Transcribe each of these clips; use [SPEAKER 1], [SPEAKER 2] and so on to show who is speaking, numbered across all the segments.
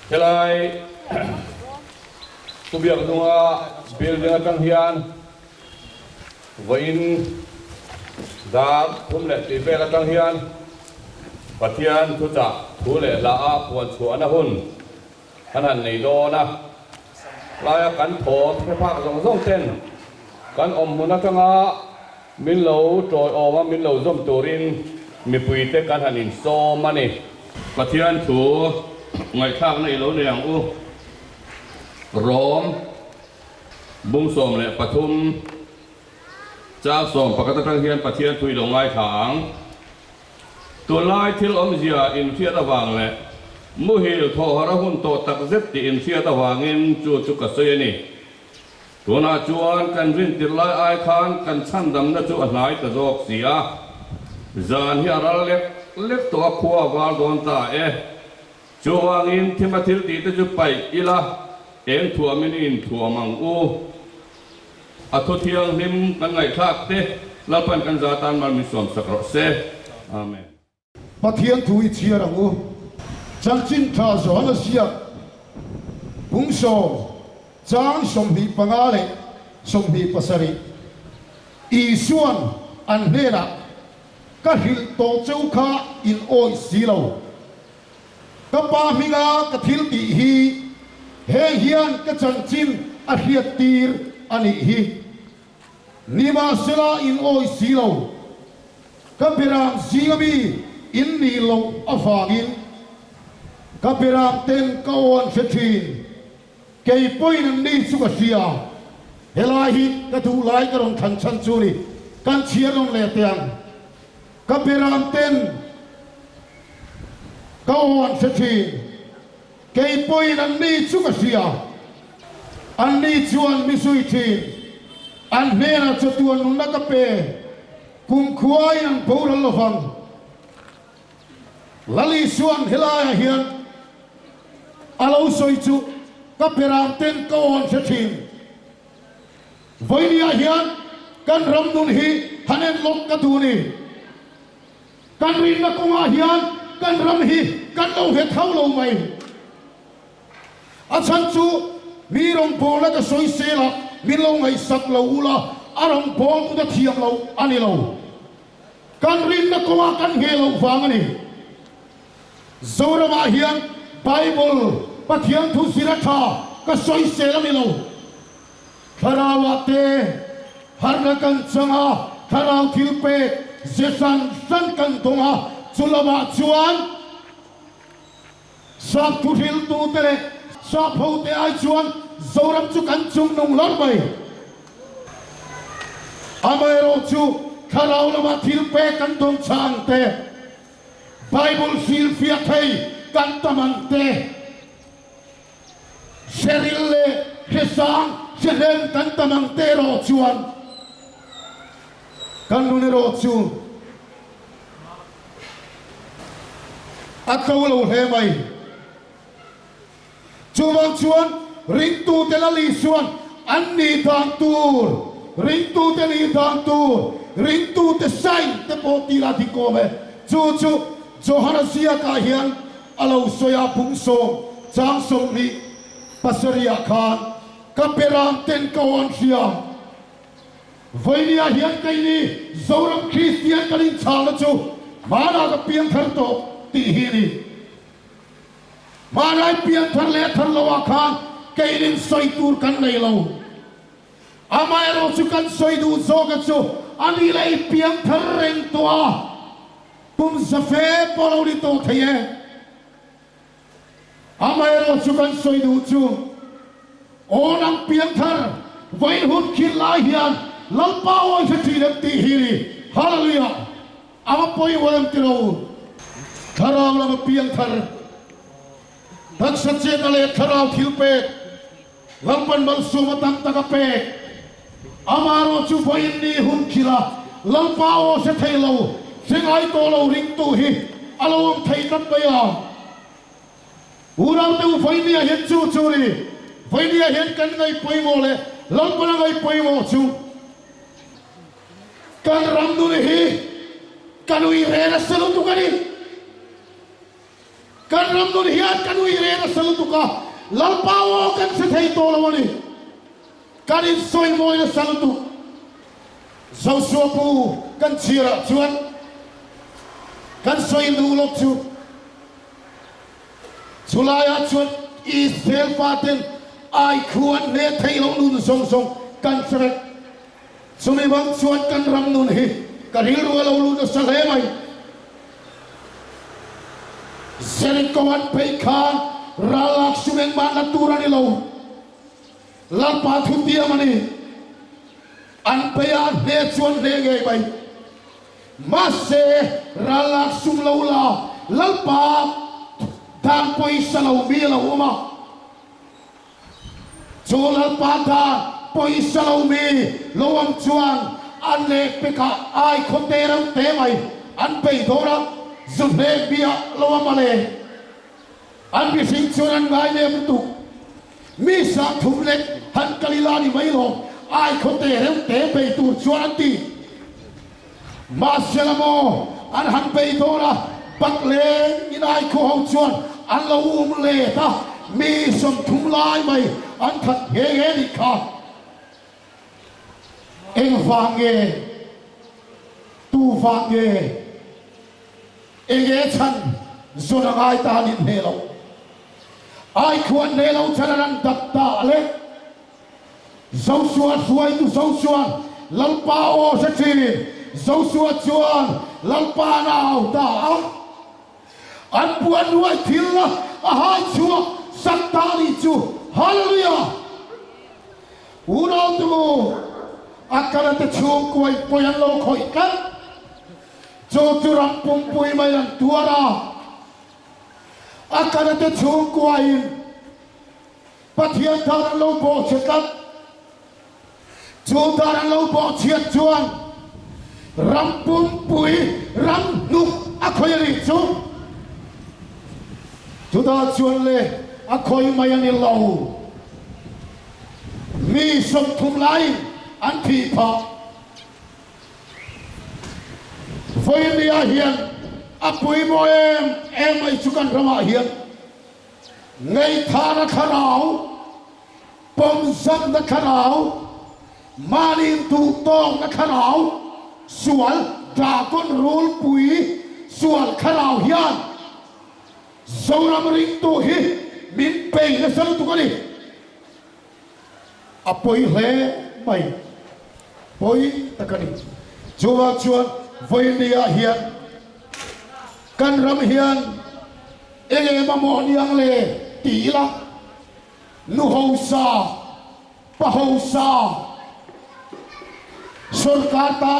[SPEAKER 1] Helai Kubiak nunga building atang hian Vain Da kumle tibel atang hian Patian tuta Tule laa puan suana hun Hanan nei do na Laya kan tho Pepak zong zong ten Kan munatanga Min lo troi oma min lo zom turin Mi puite kan hanin so mani Patian tu ngày khác này lâu này u Rome bung som lệ Pathum cha som pakata tang hian pathian thui lo ngai thang tu lai thil zia in thia ta wang le mu hil tho hara hun to tak zet ti in thia ta wangin chu ka sei ni tu na chuan kan rin tir lai ai khan kan chan dam na chu a hnai ta jok sia zan hi aral lek to a khuwa wal don ta chuang in thimathil ti te chu pai ila eng thua minin thua mang u atho thiang him kan ngai thak te lalpan kan zatan mal mi som sakro se amen
[SPEAKER 2] pathian thui chia rang u chang chin tha zo na sia bung so chang som hi pangale som hi pasari I suan an hera ka hil to chau kha in oi silo Kapa minga kathil ti hi heng hian ka chanchin a hiat tir ani hi nima sela in oi silo kapiram singami in ni lo afangin kapiram ten kawan fethin kei poin ni suka sia helahi ka tu lai ka rong than chan churi kan chiarong le tiang kapiram ten kawan fethin kei poin an ni suka sia an ni chuan mi sui thin an hena chatuan nung nakape kum khuai an boral lovang lali suan helaya hian alo soi chu kaperam ten kawan fethin voinia hian kan ramdun hi hanen lok katuni kan rin na kunga hian kan ram hi kan lo he thau lo mai a chan chu mi rong pol la ka soi se la min lo ngai sak lo ula arong pol tu da thiam lo ani lo kan rin na ko kan he lo wang ani zora ma hian bible pathian thu siratha ka soi se la mi lo kharawate har na kan changa kharaw thil pe zesan san kan tonga chulama chuan sap thu thil tu tere sap ho te ai chuan zoram chu kan chung nong lor bai amai ro chu kharau lama thil pe kan tong chang te bible fil fia thei kan tamang te serille hesang selen kan tamang te ro chuan kan nu ro chu akawlo he mai chuwang chuan ring tu te la li suan an ni thang tur ring tu te li thang tur ring tu te sai te po ti la di ko me chu johana sia ka hian alo soya phung so chang som ni pasaria khan kaperam ten kawan sia voinia hian kai ni zoram christian kalin chala chu mana ka piang thar to ti hi ni Malay pian thar le thar lawa khan kainin soi tur kan nei lo amai ro chu kan soi du zo ka chu ani lei pian thar reng to a pum safe polo ni to thie amai ro chu kan soi du chu onang pian thar vai hun khil lai hian lalpa oi se thi lam ti hi ni hallelujah ama poi wam ti ro tharang lam pian thar Thak sache kale tharau thilpe lalpan bal sumatam takape amaro chu voin ni hum khila lalpao se thailo singai to lo ring tu hi alom thai tat baya urang tu voin ni hen chu churi voin ni hen kan ngai poi mo le lalpan ngai poi mo chu kan ram du hi kanui re na selu tu kani kan ram nun hian kan ui re na sal tu ka lal pawo kan se thei to lo ni kan in soi moi na sal tu zo so pu kan chira chuan kan soi lu lo chu chulaya chuan I sel paten ai khuan ne thei lo nun song song kan sre sumi bang chuan kan ram nun hi kan hil ru lo lu na sal he mai Sering kawan peikan ralak sumeng mana turan ni lau lalpa thuntia mani anpeyan ne chuan ne ngai bai mase ralak sum lau la lalpa dan poi salau mi lau ma chu lalpa dan poi salau mi lawam chuan anne peka ai khote rau te mai an pei dora Zubne biya lawa male an bi sing chuan ngai ne tu mi sa thumlet han kalila ni mai lo ai khote rem te pe tu chuan ti ma selamo an han pe dora bakle inai ko hau chuan an lo le ta mi som thum lai mai an that he ni kha eng fange tu fange ege chan zona ngai ta ni nelo ai khuan nelo chanaran datta ale Joshua suai tu Joshua lalpa o sa chi Joshua chuan lalpa nau ta an puan nuai thilla a hai chua sattani chu hallelujah unau tu akara te chung koi poyan lo khoi kan Jojo rampung pui mai lang tuara akan ada chung kuain pathian taran lo bo chetat chu taran lo bo chet chuan rampung pui ram nuk akhoi ri chu da chuan le akhoi mai ani lo mi som thum lai an thi pha Voi dia hian apui mo em ai chukan rama hian ngai thana kharau pom sam na kharau manin tu tong na kharau sual dragon rul pui sual kharau hian zoram ring tu hi min pe na sal tu kani apui he mai poi takani chuwa chuan Voi dia hian kan ram hian ege mamo niang le ti la nu ho sa pa ho sa sarkar ta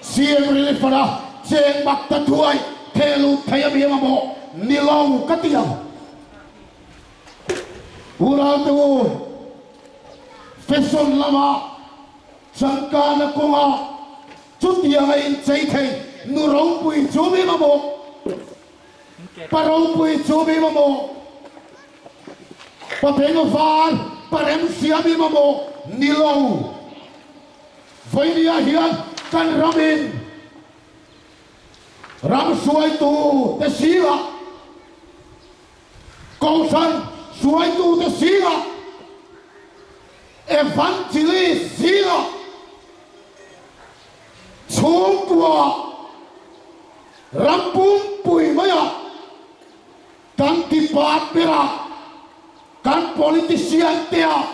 [SPEAKER 2] siam ri para cheng mak ta thuai thelu thayami mamo nilau katiang ura tu feson lama sangkana konga chút tiếng ấy cháy thầy nụ rong bùi chú mi mà mộ bà rong bùi chú mi mà mộ bà bèn ngô phan bà rem xia mi mà mộ ni lâu với nia hiền kan ramin ram suai tu te siga câu san suai tu te siga evangelist siga chung tua rampung pui maya kan tipat pera kan politician tia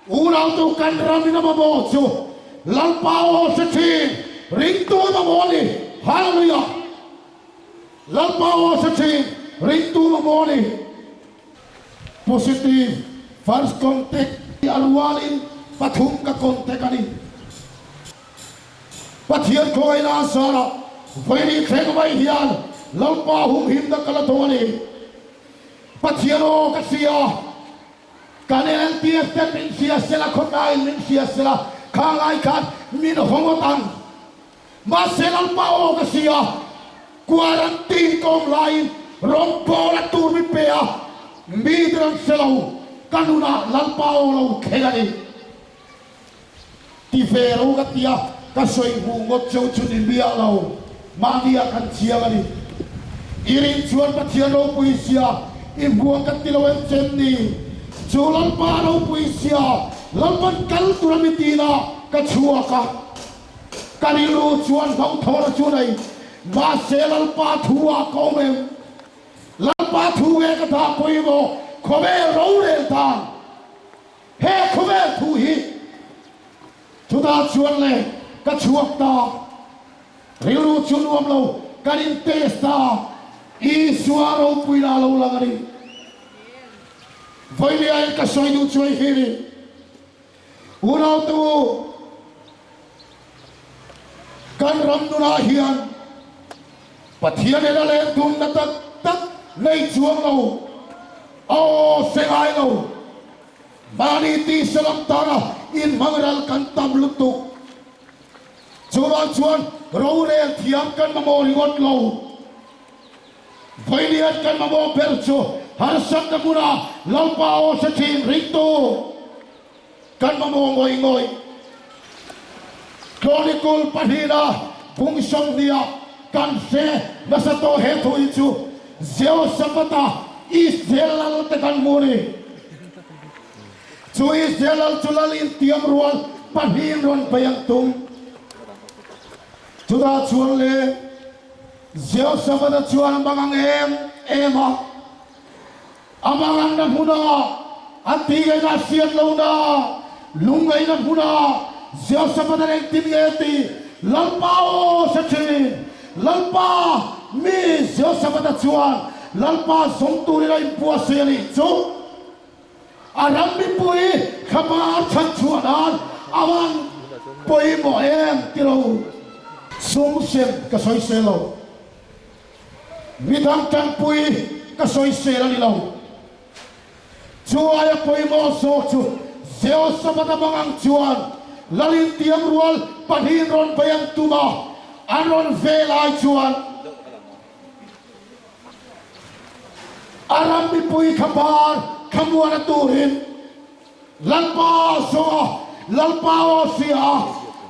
[SPEAKER 2] urau tu kan ramina mabochu lalpao sethi ringtu mamoli hallelujah lalpao sethi ringtu mamoli positive first contact alwalin pathum ka contact ani pathian khoi na sara vai ni theng vai hian lalpa hum him da kala thoni pathian o ka sia kanen tia step in sia sela khotai min sia sela khangai khat min hongotan ma selal pa o ka sia quarantine kom lain rom pola tur mi pea midran selau kanuna lalpa o lo khegani ti fero ka tia ka soi bu ngot chou chun in bia lo ma dia kan chia gani iring chuan pathian ro puisia imbuang kat tilawen chemni chulan pa ro puisia lalpan kal turamitina ka chuaka kanilu chuan thong thora chunai ma selal pa thua komem lal pa thuwe ka tha poimo khome ro le tan he khome thu hi chuta chuan le ka chuak ta rilu chunuam lo kanin testa i suaro puila lo langari voi le ai ka soi du choi hiri urau tu kan ram duna hian pathian ela le dum na tak tak nei chuang lo o sengai lo mani ti salam tana in mangral kan tam lutuk chuan ro le thiam kan mamori got lo voiliat kan mamo percho har sak muna lalpa o sa thin rikto kan mamo ngoi Chronicle Pahina Bung Song Dia kan se nasato he thui chu zeo sapata Israel te kan muni chu Israel chulal in tiam rual pahin ron payang tung chuda chuan le zeo sapata chuan bangang ema amangang na huna atigay na siyan lo na lungay na huna zeo sapata ng timiyeti lalpao sa chin lalpa mi zeo sapata chuan lalpa songturi na impua siyali chu aram mi pui khamar chan chuanan awan pui mo tiro sum sem kasoy selo midang chan pui kasoy selo nilaw chu ay pui mo so chu zeo sapata bangang chuan lalin tiang rual pahin ron bayang tuma anon velai chuan aram mi pui khamar khamuan turin lalpa so lalpa o sia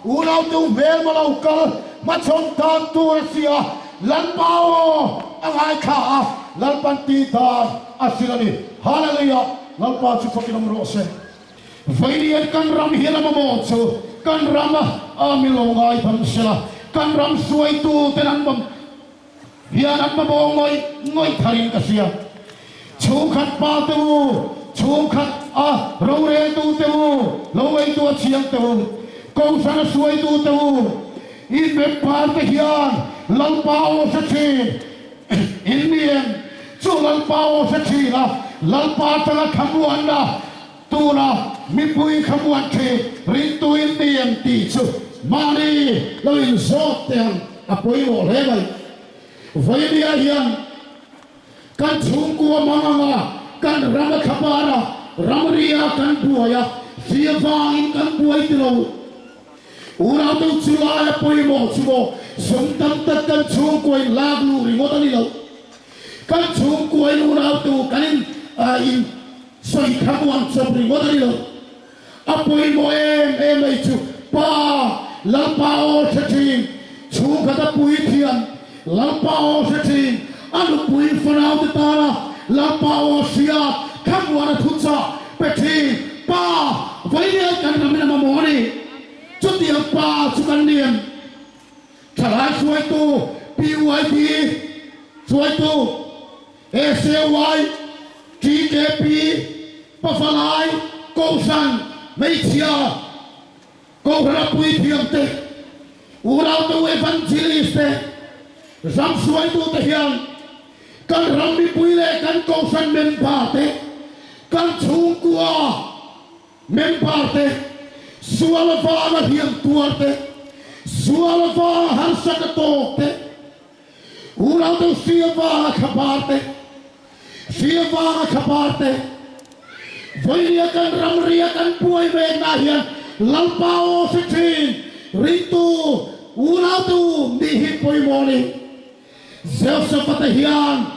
[SPEAKER 2] ulau tu mel malau kal machon tan tu sia lalpa o angai kha lalpan ti ta asilani hallelujah lalpa chu fakinam rose Vailian kan ram hila mamotso kan ram amilongai pansela kan ram suai tu tenan bam hian an mamongoi ngoi tharin kasia chukhat pa tu chukhat rore tu tu lowai tu chiang tu kong sana suai tu tu in me par te hian lalpao sa chin indian chu lalpao sa chin lalpa tala khamuan na tuna mi pui khamuan the rin tu indian ti chu mani loin zot ten apoi mo lebai vailia hian kan chungku manganga kan rama khapara ramria kan buaya siavang kan buai tilo ura tu chula apoi mo chumo somtam tat kan chungku laglu ringotani lo kan chungku ura tu kanin in soi khamuan sobri modari lo apoi mo ai chu pa lalpao sa chin chu khata pui thian lalpao sa chin anu pui fanau te tara lalpao sia khamuan thutsa pethi pa vaile kan ramina mamoni chutia pa chukan niam thala suai tu PYP suai tu SAY TKP Pafalai Kosan Meisia Kohra Pui Thiamte Urau tu evangeliste Ram suai tu tehian kan rambi puile kan Kosan mempate kan chungkua mempate sualava na hiam tuarte sualava harsakatote urau tu siava khabarte siapa khabarte voilia kan ramria kan puai be nahian lalpao sechin ritu uratu mihi poi moni zeusa patahian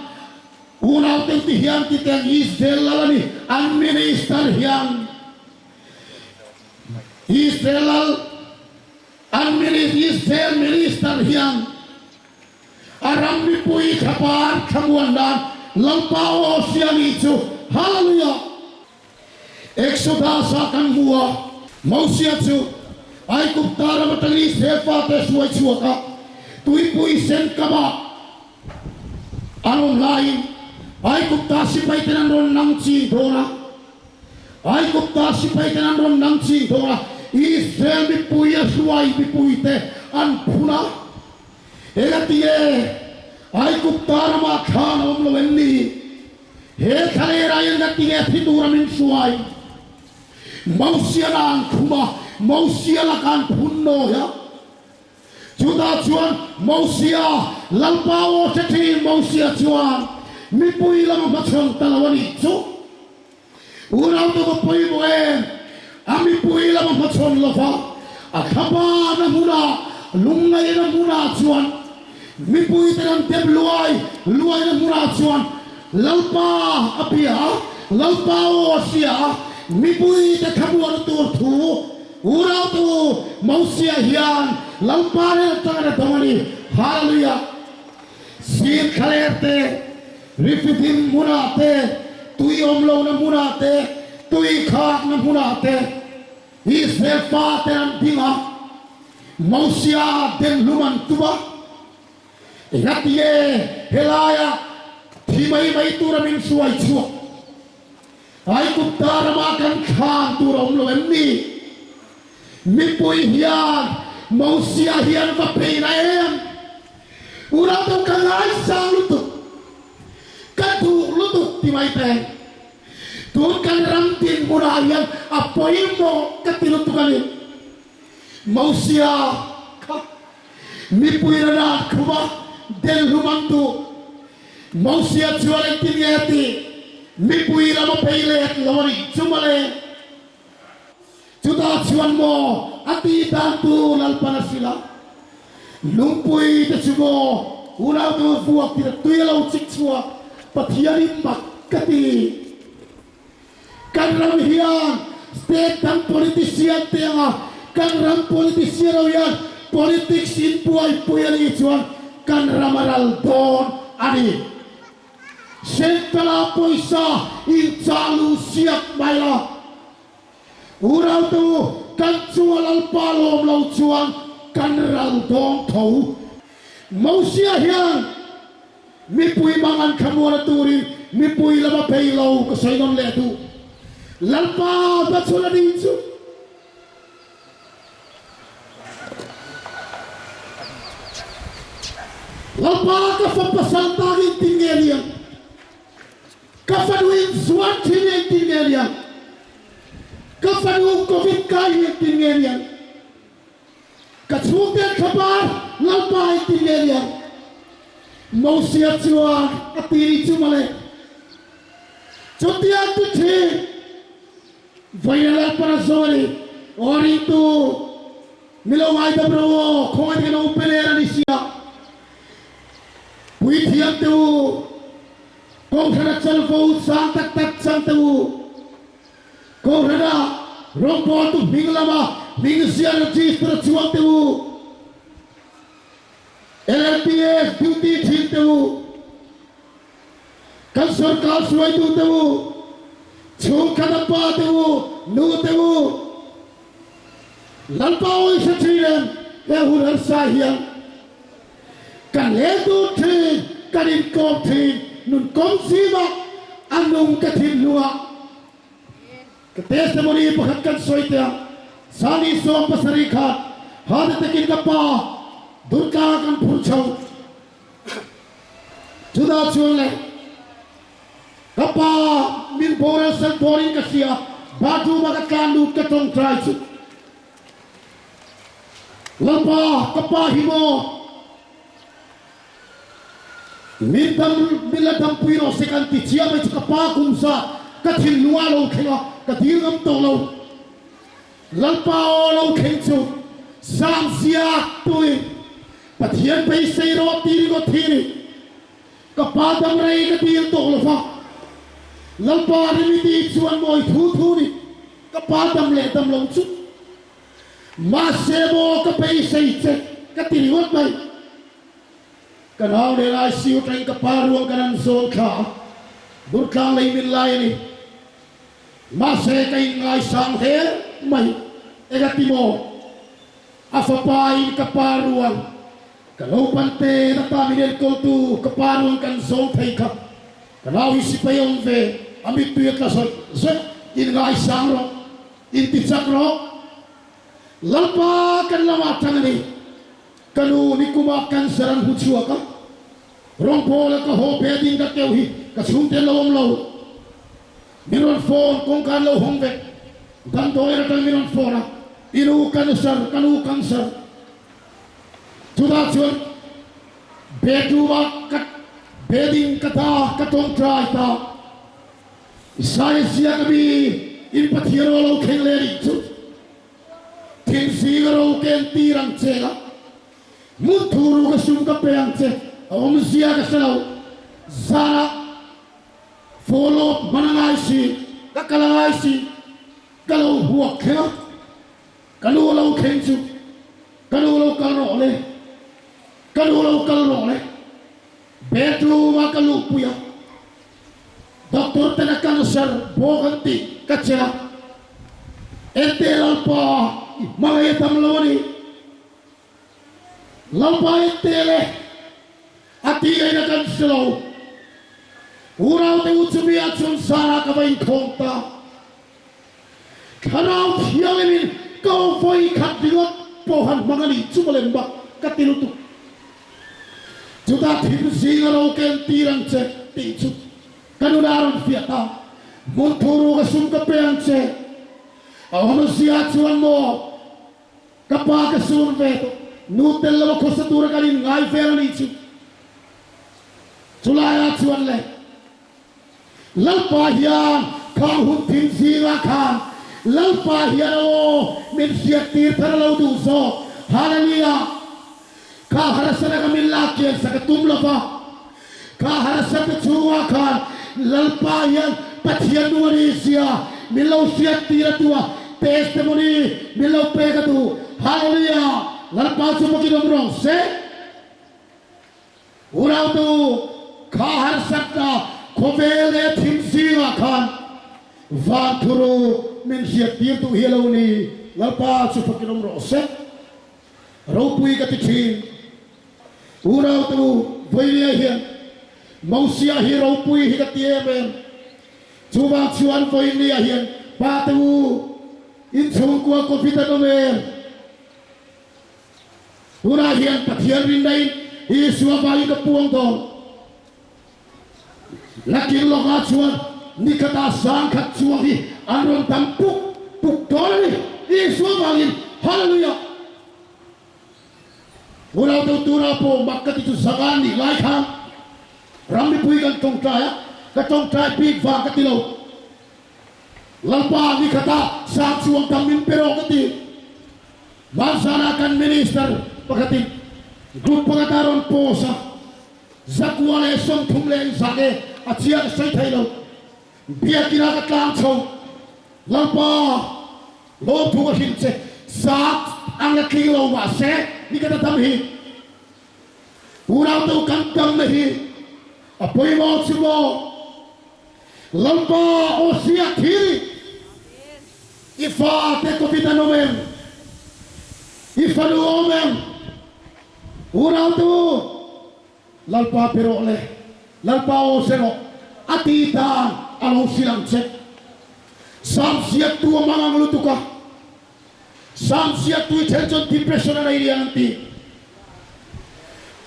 [SPEAKER 2] uratu tihian titang Israel lalani an minister hian Israel minister hian Karam mi pui kapar kamuan dan lampao siang itu. Haleluya. Exodus akan buah mau siap tu. Ai kuptara matali sefa te suai suaka. Tui pui sen kaba. Anom lain. Ai kupta sipai tenan ron nang cing dora. Ai kupta sipai tenan ron nang cing dora. Israel mi pui suai mi pui te an puna. Egatie. Ai kuptara ma khan om lo enni. He khale rayan gatie thitura min suai. Mausia nang kuma. Mausia lakan punno ya. Juta cuan mausia lampao seti mausia cuan mipui lama macam talawani cu. Urang tu mipui boen. Ami pui lama macam lava. Akapa na muna lungai na muna cuan. Mipui teram teb luai na muna cuan. Lalpa apia lalpao sia mipui te kabuan tu. Urang tu mausia hian lampare tangana tamani. Haleluya. Sir khalerte rifitim munate tui omlo na munate tui khak na munate Israel pateran dinga mausia den luman tuba ratie helaya thimai mai turamin suai chua ai kuptara makan khan tura omlo emni mipui hian mausia hian va peina em urang tu kalai sang lutut katu lutut timai te tu kan ramtin muna hian apoimo katilutukani mausia mipui na kuba del humantu mausia jual tingeti mipui lama peile lawari cumale Juta cuan mo ati tantu lalpana sila lumpui te cumo urang tu fuak tidak tuyalau cik cua patiari makati kan ram hian state dan politisian tenga kan ram politisian hian politik sin puai puyali cuan kan ramaral don ani sentala poisa incalu siap baila urang tu kan cual alpalom lau cuan kan ral dong tau mausia hian mipui mangan kamuana turi mipui lama peilau kesainon letu lalpa batsula dinsu lalpa kafapasal tagin tingelian kafaduin suan tinin tingelian kafanu covid kaya tingelian kacungten kabar lalpai tingelian mausia cuan atiri cumale cotian tu ce vayala para zori ori tu milawai da bro koi kena upelera ni sia puitian tu kong kana chalfo sang tak tak sang tu kau rada rompot tu binglama bingsian register cuan tu LRPF duty thil tu kan sarkar suai tu chung kadapa tu nu tu lalpao isathiran le hurar sahian kan letu thin kanin kom thin nun kom siwa anung kathin lua testimoni pakhatkan soitia sani som pasari khat hadatakin kapa durga kan phurchau juda chule kapa min bora sal boring kasia batu makat kandu katong traichu lapa kapa himo mintam miladam puiro sekanti chiama chu kapa kumsa kathil nuwa lo khenga kathil ngam to lo lalpa lo khenchu sam sia tui pathian pai sei ro tiri go thiri kapa dam rei ka til to lo fa lalpa ri ti chuan moi thu thu ni kapa dam le dam long chu ma sebo ka pai sei che ka tiri hot mai kanau de lai siu trai kaparuang kanan zon kha burkang lai min lai ni mase kai ngai sang he mai egatimo afapai kaparuang kalau pante na pamilel ko tu kaparuang kan zon thai kha kanau isipayong ve amit tuyat la so in ngai sang ro in tichak ro lalpa kan lama tangani kanu ni kuma kan saran huchua ka rong pola ka ho beding ka teuhi ka sumte lom lo miron phone kong kan lo hong ve dan doira tan miron phone inu kan sar tuda chun beduwa kat beding kata katong try ta isaya sia kabi in pathiero lo khengle chu tin sigaro ken tirang chela muthuru ka sum ka peang che om sia ka salo zara follow manangai si ka kalangai si kalau huak kha kalau lo khen chu kalau lo kal ro le betlu wa kalu puya doktor tenakan sar boganti kacela etelal pa malay tamloni lampay tele ati ay nakan slow uraw te utsumi at sun sara kabayin konta kanaw tiyamin kau foy katligot pohan mangali sumalemba katilutu juta tim singaraw ken tirang che tichu kanunaron fiata munturu kasum kapeang che awam siya chuan mo kapag kasurve nutel lo kosatura kalin ngai ferani chu chulaya chuan le lalpa hian khang hun tin singa khan lalpa hian o min siat tir thar lo du so hallelujah ka harasana kamin lakien sakatum lapa ka harasana chuwa khan lalpa hian pathian nuari sia min lo siat tir tua testimony milau pegatu hallelujah lalpa sumaki domrong se urau tu khahar sakta khobele thimsiwa khan vanthuru min siat tir tu heloni lalpa sumaki domrong se ropui katichin urau tu voilia hian mausia hi ropui hi katiemen chuwa chuan voilia hian patu in sungkua kopita nomer ura hian pathian rindain isua bayi ka puang dong lakin loka chuan nikata sang khat chuang hi anron tampuk puk dole isua bayin hallelujah ura tu tura po makati tu sagani lai kham rambi pui kan tong trai ka tong trai pik va katilo lalpa ni kata sang chuang tamin pero kati bansana kan minister pakati grup pangataron posa zakwale som thumle zage achia sai thailo bia kina ka tlang chong lalpa lo thu hin che sat ang kilo wa se ni kata tam hi urau tu kan tam nahi apoi mo chumo lalpa osia thiri ifa te kopita nomen ifa du omen urau tu lalpa pero le lalpa o sero atita along silang cek sam siat tu mga ngulutuka sam siat tu tension depression na irianti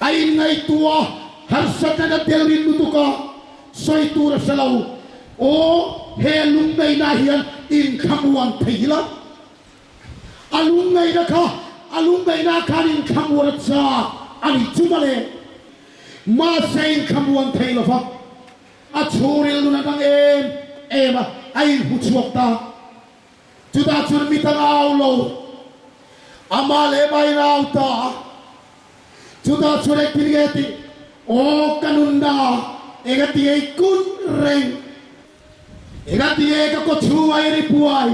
[SPEAKER 2] ay ngay tua harsat na delrin lutuka soy tura salaw o helungay nahiyan in kamuan thayla alungay na ka in kamuan sa ani chumale ma sayin kamuan thayla fa at suril nuna ng ema ay hutswakta juda churmitang awlo amale may nauta juda churek pinigeti o kanunda egati ay kun reng egati ay kakotsuwa ay ripuay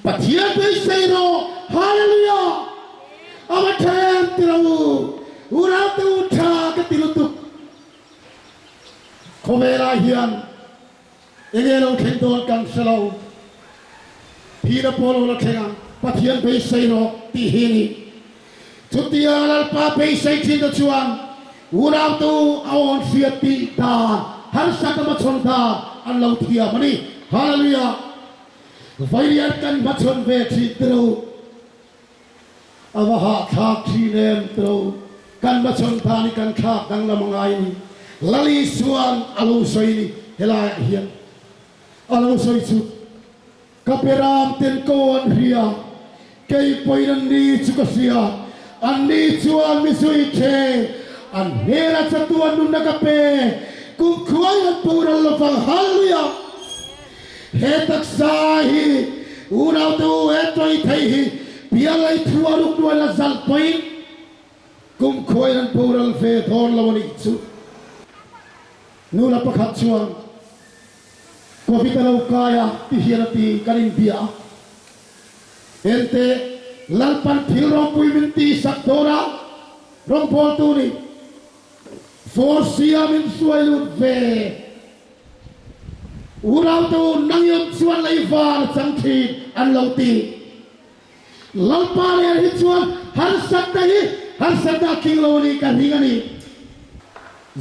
[SPEAKER 2] pathian bay sayro hallelujah amatayang tirawu urate utha เวลาเฮียนเองเราเข่งตัวกันเสลาพีระโพลเราเข่งปะเทียนไปใส่รอกตีหินีจุดที่อาลัลปาไปใส่ทิ้งตัวชวนอุราตูเอาอันเสียตีตาฮันสักมาชนตาอันเราเทียมันนี่ฮาเลลูยาไฟเรียนกันมาชนเวทีตรูอวหะทักทีเนมตรูกันมาชนตานี่กันทักดังละมังไงนี่ลลีสวนอาลูสอยนี่เฮลายเฮียนอาลูสอยสุดกับเปรามเต็นโกนเฮียเกยปอยนันดีสุกเสียอันนี้ชวนมิสุยเชอันเฮราจตุวันนุนกับเปกุมขวายอันปูรัลฟังฮาเลลูยาเฮตักสาฮีอุราตูเฮตัยไทยเปียไลทัวรุกดวนละซัลปอยกุมขวายอันปูรัลเฟทอนละวันนี้สุนูละประคัตชวนก็พิจารณากายที่เฮียนตีกันอินเดียเอ็นเตลัลปันพิลรองปุยมินตีสักโดรารองพอลตูนี่ฟอร์ซีอามินสวยลุดเวอุราตูนังยมชวนไลฟาร์สังคีอันเลาตีลัลปาเรียฮิชวนฮันสัตตาฮีฮันสัตตาคิงโลนีกันฮิกันนี่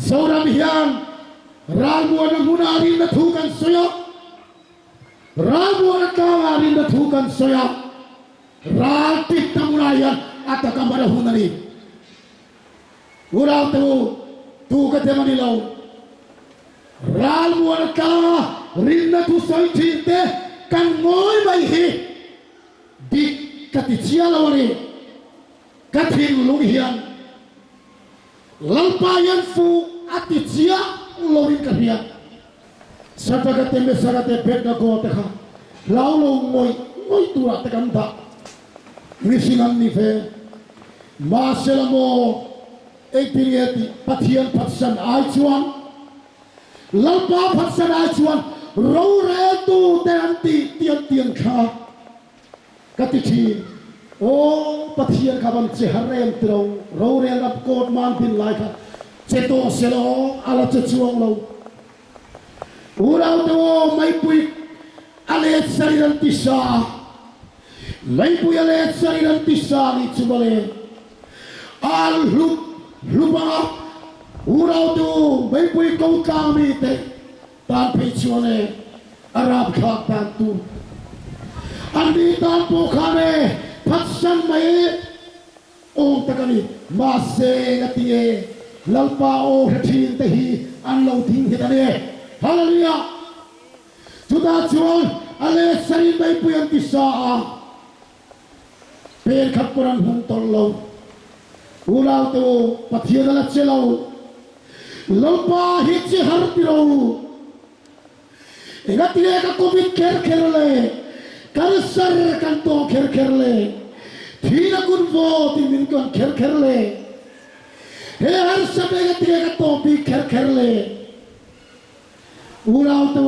[SPEAKER 2] โซรามฮิอันRabuan munarin na thukan soya Rabuan kawarin na thukan soya Ratit na munayan at akamarahunani Uraw tukat ya manilaw Rabuan kawarin na thusoy tinte kan moy bayhi di katitsya lawari katin lunghian Lalpayan fu atitsya Lowin kariya sa tagateme sarate pekna ko teka laulo ngoy tura tekanda nisingan ni fe masela mo ekpirieti pathian patsan aichuan lalpa patsan aichuan rore tu teranti tian kha katithi o pathian khaban che harem tro rore rap kot man bin lai kha Ceto selo ala cecuang lo. Urau tu mai pui alet sariran tisa. Mai pui alet sariran tisa ni cubale. Al lupa. Urau tu mai pui kau kami te. Tan pecuane Arab khak tan tu. Andi tan pokane patsan mai. Om takani masih ngatie. Lalpa o hatin tehi anlo ting hitane haleluya juda chuan ale sarin bai puyan tisa per khapuran hun tollo ulau to pathian la chelo lalpa hichi hartiro egatire ka covid kerle karsar kan to kerle thina kun vo timin kan kerle He har sabega tiga topi kerle. Urau tu.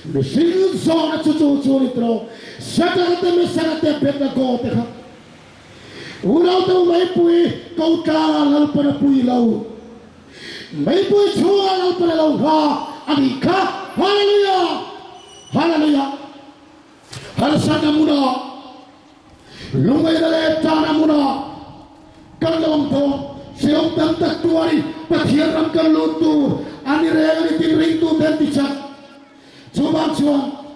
[SPEAKER 2] Mesin zona cucu nitro. Sagate me sagate peta ko teka. Urau tu mai pui kau kala lal pada pui lau. Mai pui chua lal pada lau ha. Adika. Haleluya. Haleluya. Harsana muda. Lumai dale tana muda. Kalau tu siapa yang tak tuari pakaian kan lutu, ani rega ni ring tu dan tidak. Coba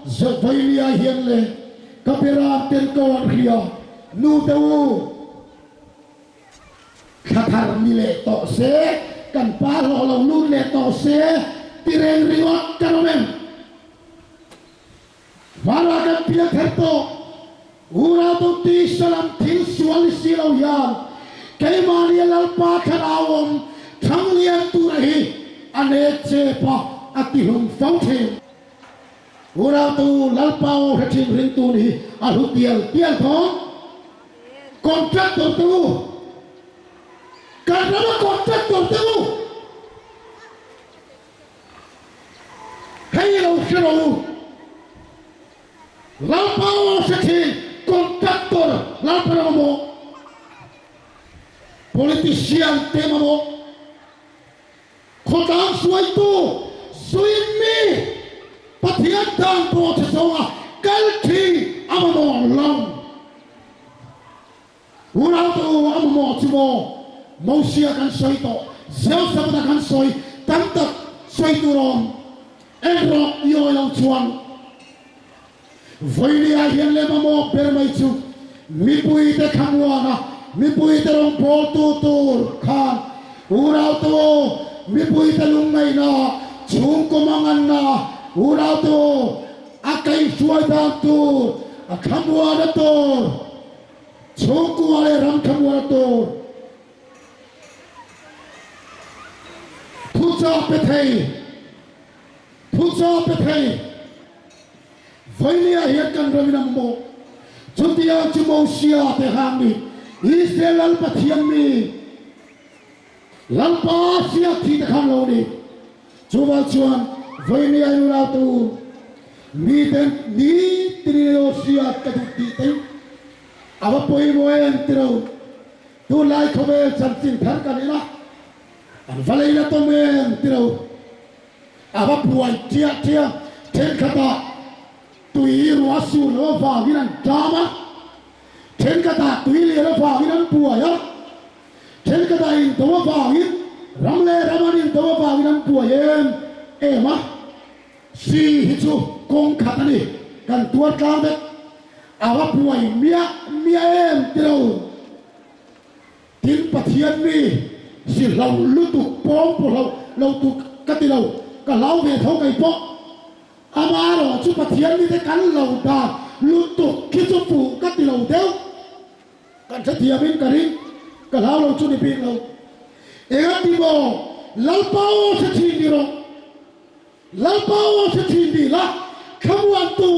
[SPEAKER 2] Zavalia hianle, kapera terkawan dia, nu tahu. Khatar mile to se, kan palo long lu le to se, tireng riwat kanomen. Walakan pihak herto, uratu ti salam til suali silau yang. Kay Maria lalpa karawom thang lian tu rahi ane chepa atihum faute ura tu lalpa o hatin ring tu ni alu tial thong kontraktor tu karena kontraktor tu hey lo lalpa o hatin kontraktor lalpa mo politician tema mo khó đáng suy tu suy mi bắt thiệt đang bộ thế sao à cái gì âm mồ lòng urau tu âm mồ chỉ mồ mồ xia kan suy to gieo sắp ta kan suy tăng tật suy tu rom em rọ yêu lòng chuan vậy đi ai hiện lên mà mồ bề mai chu mi bui te khang wa na mi bui te rong pol tu khan urau tu mi bui te lung mai na chung ko mangan na urau tu akai suai da tu kham wa da tu chung ko ale ram kham wa tu thu cho pe thei vậy đi ai hiện kan ram nam mo Chutia Chumosia te hami Israel pathiami Lampa sia thi kham lo ni chuwa chuan voini ayura tu mi den ni trio sia ka ti te ava poi moen tiro tu lai khobe chamchin thar ka ni na an valai na to men tiro ava puan tia ten khata tùy rùa su nó vào cái này drama trên cái ta tùy liền nó vào cái này bùa nhá trên cái ta in tàu vào cái ram in tàu vào cái này bùa em á si hít chu công khát này cần tuột cao đấy à vấp bùa mía em tiêu tiếng bát thiên mi si lâu lướt tục bom của lâu tục cái tiêu lâu cả lâu về thâu cái bọ amaro chu pathian ni te kan lo da lu tu ki chu pu ka ti lo deu kan sa thia bin karin ka lao lo chu ni pi lo e ga ti bo lal pao sa thi ni ro lal pao sa thi ni la kham wan tu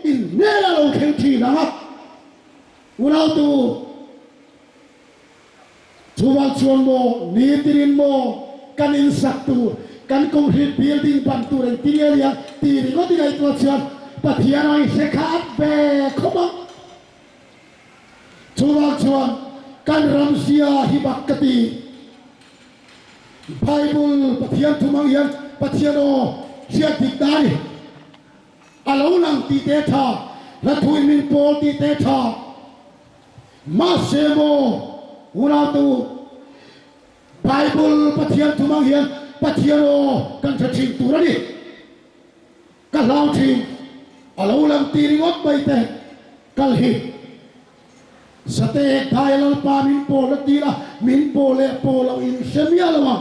[SPEAKER 2] in ne la lo khen thi na ha urao tu chu wal chuan mo ni tirin mo kan in sak tu kan concrete building ban tu ren tingelia ti ri ko ti gai tu chuan pathian ai se kha be khoma chuan kan ram sia hi bakati bible pathian thumang hian pathiano sia tik dai alo lang ti te tha la thui min pol ti te tha ma se mo ura tu bible pathian thumang hian pathiano kan sa thing tu ra ni ka lao thing alo lang ti ringot bai te kal hi sate thailand pa min po la ti la min po le po lo in semia la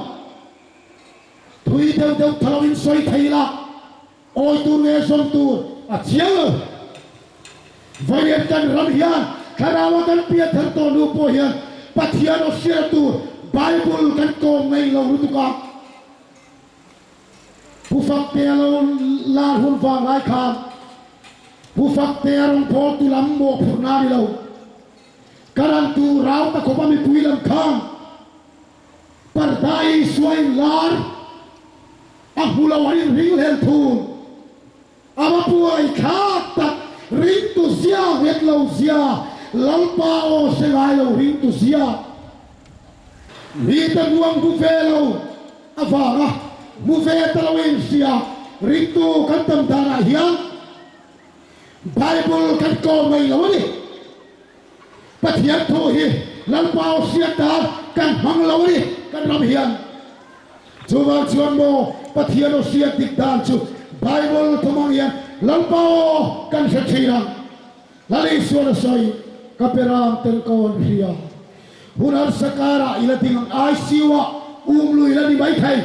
[SPEAKER 2] thui deu thalo in soi thai la oi tu nge som tu a chiang vai kan ram hian kharawa kan pia thar to nu po hian pathiano sia tu bible kan ko ngai lo ru tu kaผู้ฟักเตะเราลาหุ่นฟังหลายคำผู้ฟักเตะเราพอตุลำโมผูนาดิเราการันตูเราตะขบมีปุยลำข้างปารดายสวยลาร์อักบุลาวันริงเฮลทูนอามาป่วยขาตัดริงตุเสียเวทเราเสียลัลปาโอเสกายเราริงตุเสียมีตะงวงบุฟเฟ่เราอาฟาระมูเฟตลาวินเซียริตุกันตำดาราเฮียนไบเบิลกันโกไม่ละวะนี่ปัทยันโทฮีลัลปาวเสียดากันมังละวะนี่กันรำเฮียนจูวันชวนโมปัทยันเสียดิกดานจูไบเบิลทมังเฮียนลัลปาวกันเสียชีรังลาลิสวนสอยกับเปรามเตนโกนเฮียหุนัลสการะอิลติงไอซีวะลุยละนี่ใบไทย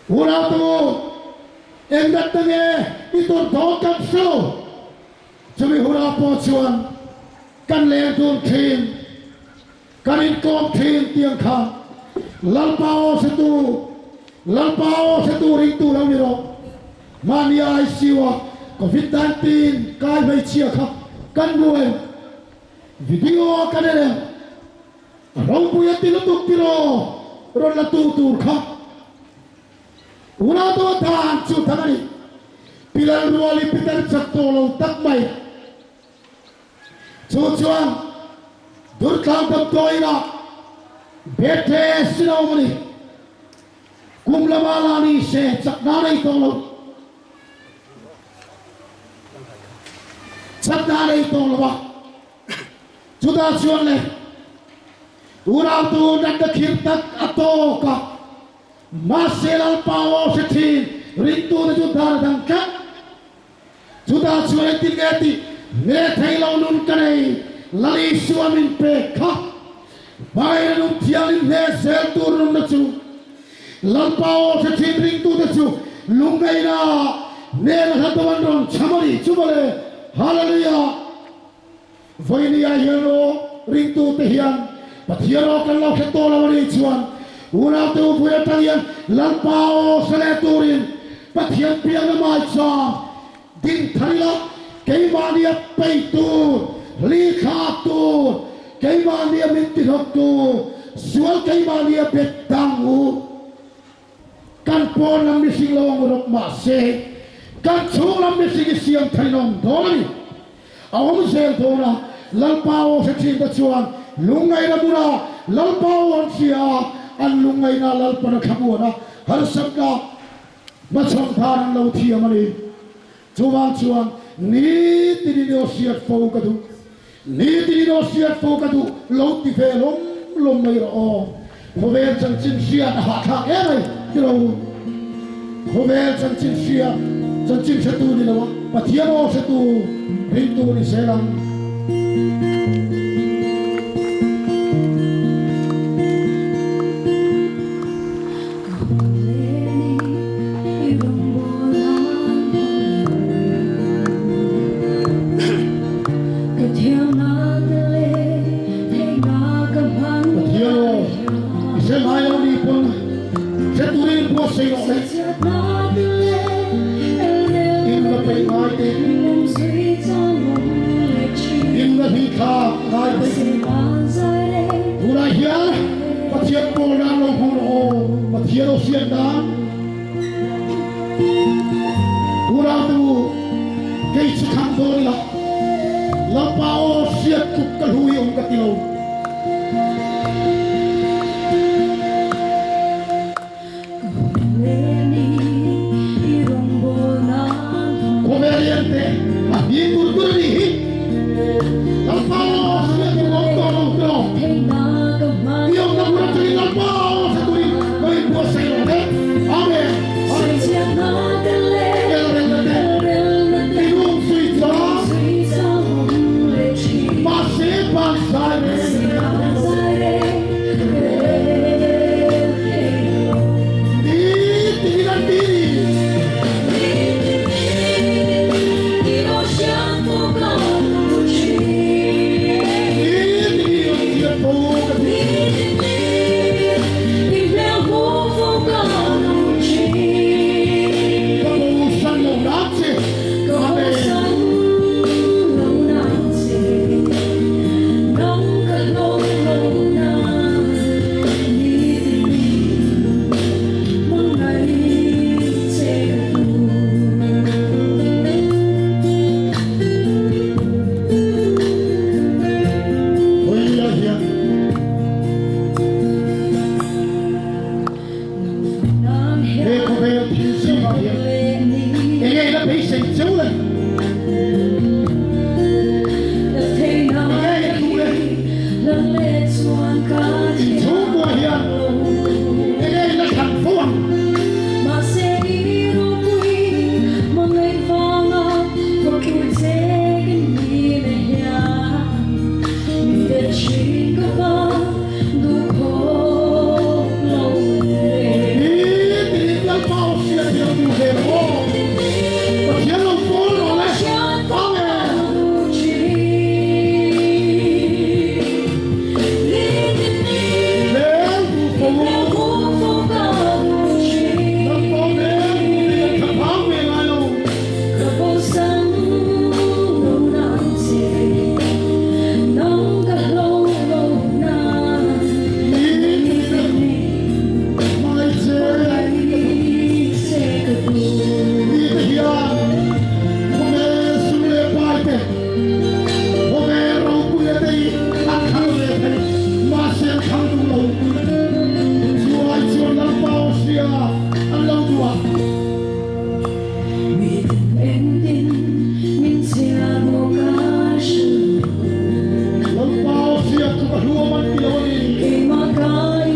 [SPEAKER 2] Urau tu, endat tenge itu dokap so. Cumi urau pocuan, kan lentun tin, kan inkom tin tiang kam. Lalpao setu ring tu lau niro. Mania isiwa, COVID-19 kai bai chia kap, kan buat video kan ada. Rong punya tilutuk tiro, ron latu tur kap. Una to tan chu thangani pilal ruali pitar chakto lo tak mai chu chuan dur thang dam toina bethe sino mani cùng là ba la ni sẽ chặt đá đây tông lâu chặt đá đây tông lâu chúng ta chuan lên urang tu đặt được khiêm tắc ato cả Marcel Alpao sẽ thi ring tu để chúng ta đang cắt chúng ta chuan lên tin nghe thì nghe thấy lâu nun cái này lali suam in pe khắc bài nun thiang in nghe sel tu nun na chu Alpao sẽ thi ring tu để chu lung ngay na nên là thằng văn rong chamari chú bale hallelujah vậy ni ai hero ring tu te hian pathiano kan lo kheto la wari chuan una tu buya talian Alpao sele turin pathian piang mai cha din thaila keimania peitu likha tu keimania minti hok tu sual keimania petangu kan pon lam mi sing lawang rok ma se kan chung lam mi sing siam thainom doni awam sel thona Alpao se chin ta chuan lungai na mura Alpao on sia an lungai na lalpana khabuana har sabda ma chom than lo thiamani chuwang chuan ni tini no siat fo ka du ni tini no siat fo ka du lo ti fe lom mai ro hovel chang chin sia ha kha e mai kilo hovel chang chin sia chang chin se tu ni lo pathiano se tu rin tu ni se lang Alpao siat kuk kalhui om katilo Conveniente Abi kurkuri Alpao siat kuk kalhui Diom na kurang Alpao saturi Koi puasa yone Amen Masih bangsa Lord, Lord,
[SPEAKER 3] Imakaya